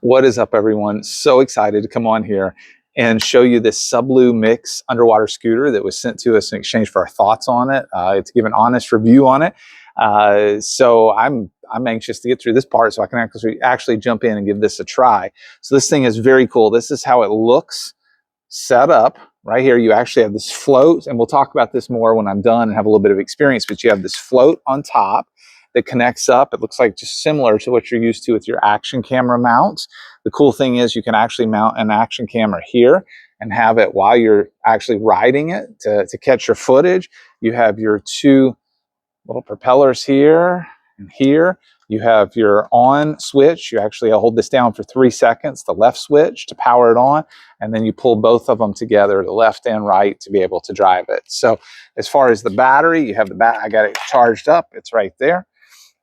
What is up, everyone? So excited to come on here and show you this Sublue Mix underwater scooter that was sent to us in exchange for our thoughts on it, to give an honest review on it. So I'm anxious to get through this part so I can actually jump in and give this a try. So this thing is very cool. This is how it looks set up. Right here, you actually have this float, and we'll talk about this more when I'm done and have a little bit of experience, but you have this float on top that connects up. It looks like just similar to what you're used to with your action camera mounts. The cool thing is you can actually mount an action camera here and have it while you're actually riding it to catch your footage. You have your two little propellers here and here. You have your on switch. You actually hold this down for 3 seconds, the left switch to power it on, and then you pull both of them together, the left and right, to be able to drive it. So as far as the battery, you have I got it charged up. It's right there.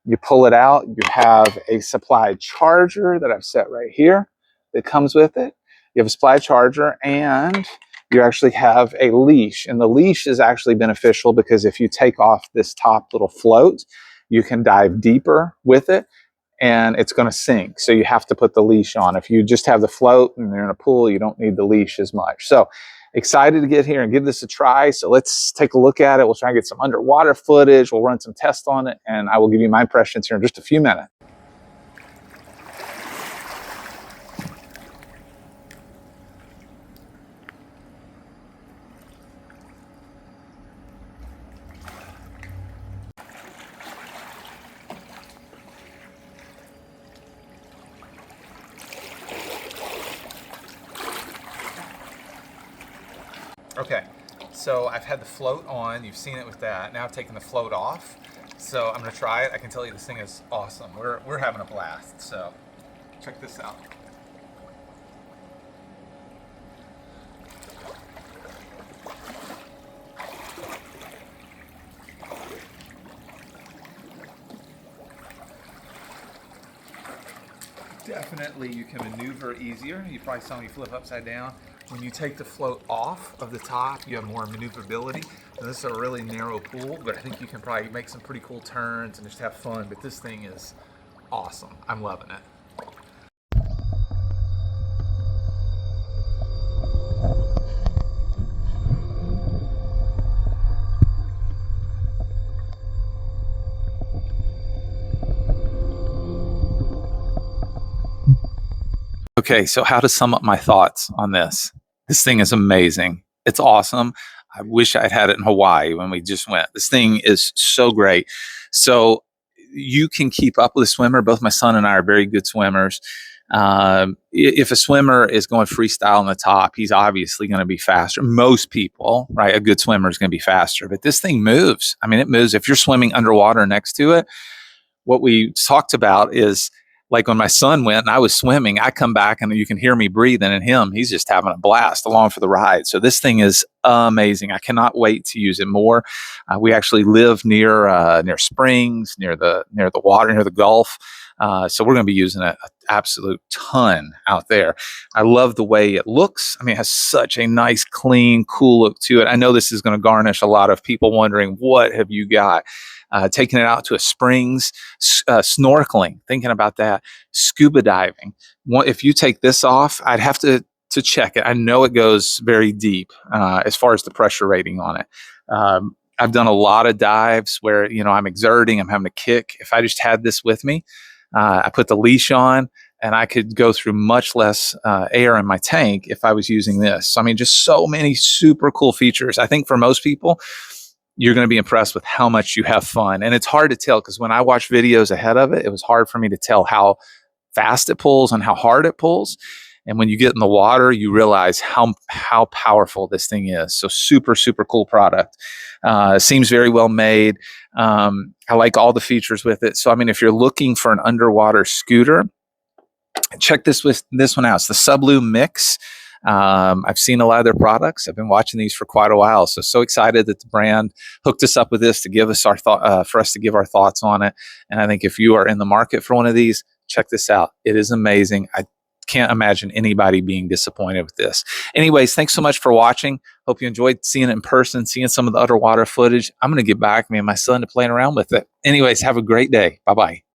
You pull it out, you have a supplied charger that I've set right here that comes with it. You have a supplied charger, and you actually have a leash. And the leash is actually beneficial because if you take off this top little float, you can dive deeper with it and it's going to sink. So you have to put the leash on. If you just have the float and you're in a pool, you don't need the leash as much. So excited to get here and give this a try. So let's take a look at it. We'll try and get some underwater footage. We'll run some tests on it, and I will give you my impressions here in just a few minutes. Okay, so I've had the float on. You've seen it with that. Now I've taken the float off. So I'm gonna try it. I can tell you this thing is awesome. We're having a blast. So check this out. Definitely you can maneuver easier. You probably saw me flip upside down. When you take the float off of the top, you have more maneuverability. Now, this is a really narrow pool, but I think you can probably make some pretty cool turns and just have fun. But this thing is awesome. I'm loving it. Okay, so how to sum up my thoughts on this. This thing is amazing. It's awesome. I wish I'd had it in Hawaii when we just went. This thing is so great. So you can keep up with a swimmer. Both my son and I are very good swimmers. If a swimmer is going freestyle on the top, he's obviously going to be faster. Most people, right? A good swimmer is going to be faster, but this thing moves. I mean, it moves. If you're swimming underwater next to it, what we talked about is, like when my son went and I was swimming, I come back and you can hear me breathing, and he's just having a blast along for the ride. So this thing is amazing. I cannot wait to use it more. We actually live near springs, near the water, near the Gulf. So we're going to be using it an absolute ton out there. I love the way it looks. I mean, it has such a nice, clean, cool look to it. I know this is going to garnish a lot of people wondering, what have you got? Taking it out to a springs, snorkeling, thinking about that, scuba diving. If you take this off, I'd have to check it. I know it goes very deep as far as the pressure rating on it. I've done a lot of dives where, I'm exerting, I'm having to kick. If I just had this with me, I put the leash on, and I could go through much less air in my tank if I was using this. So, I mean, just so many super cool features. I think for most people, you're going to be impressed with how much you have fun. And it's hard to tell because when I watch videos ahead of it, it was hard for me to tell how fast it pulls and how hard it pulls. And when you get in the water, you realize how powerful this thing is. So super, super cool product. Seems very well made. I like all the features with it. So, I mean, if you're looking for an underwater scooter, check this one out. It's the Sublue Mix. I've seen a lot of their products. I've been watching these for quite a while. So excited that the brand hooked us up with this to give us for us to give our thoughts on it. And I think if you are in the market for one of these, check this out. It is amazing. I can't imagine anybody being disappointed with this. Anyways, thanks so much for watching. Hope you enjoyed seeing it in person, seeing some of the underwater footage. I'm going to get back, me and my son, to playing around with it. Anyways, have a great day. Bye-bye.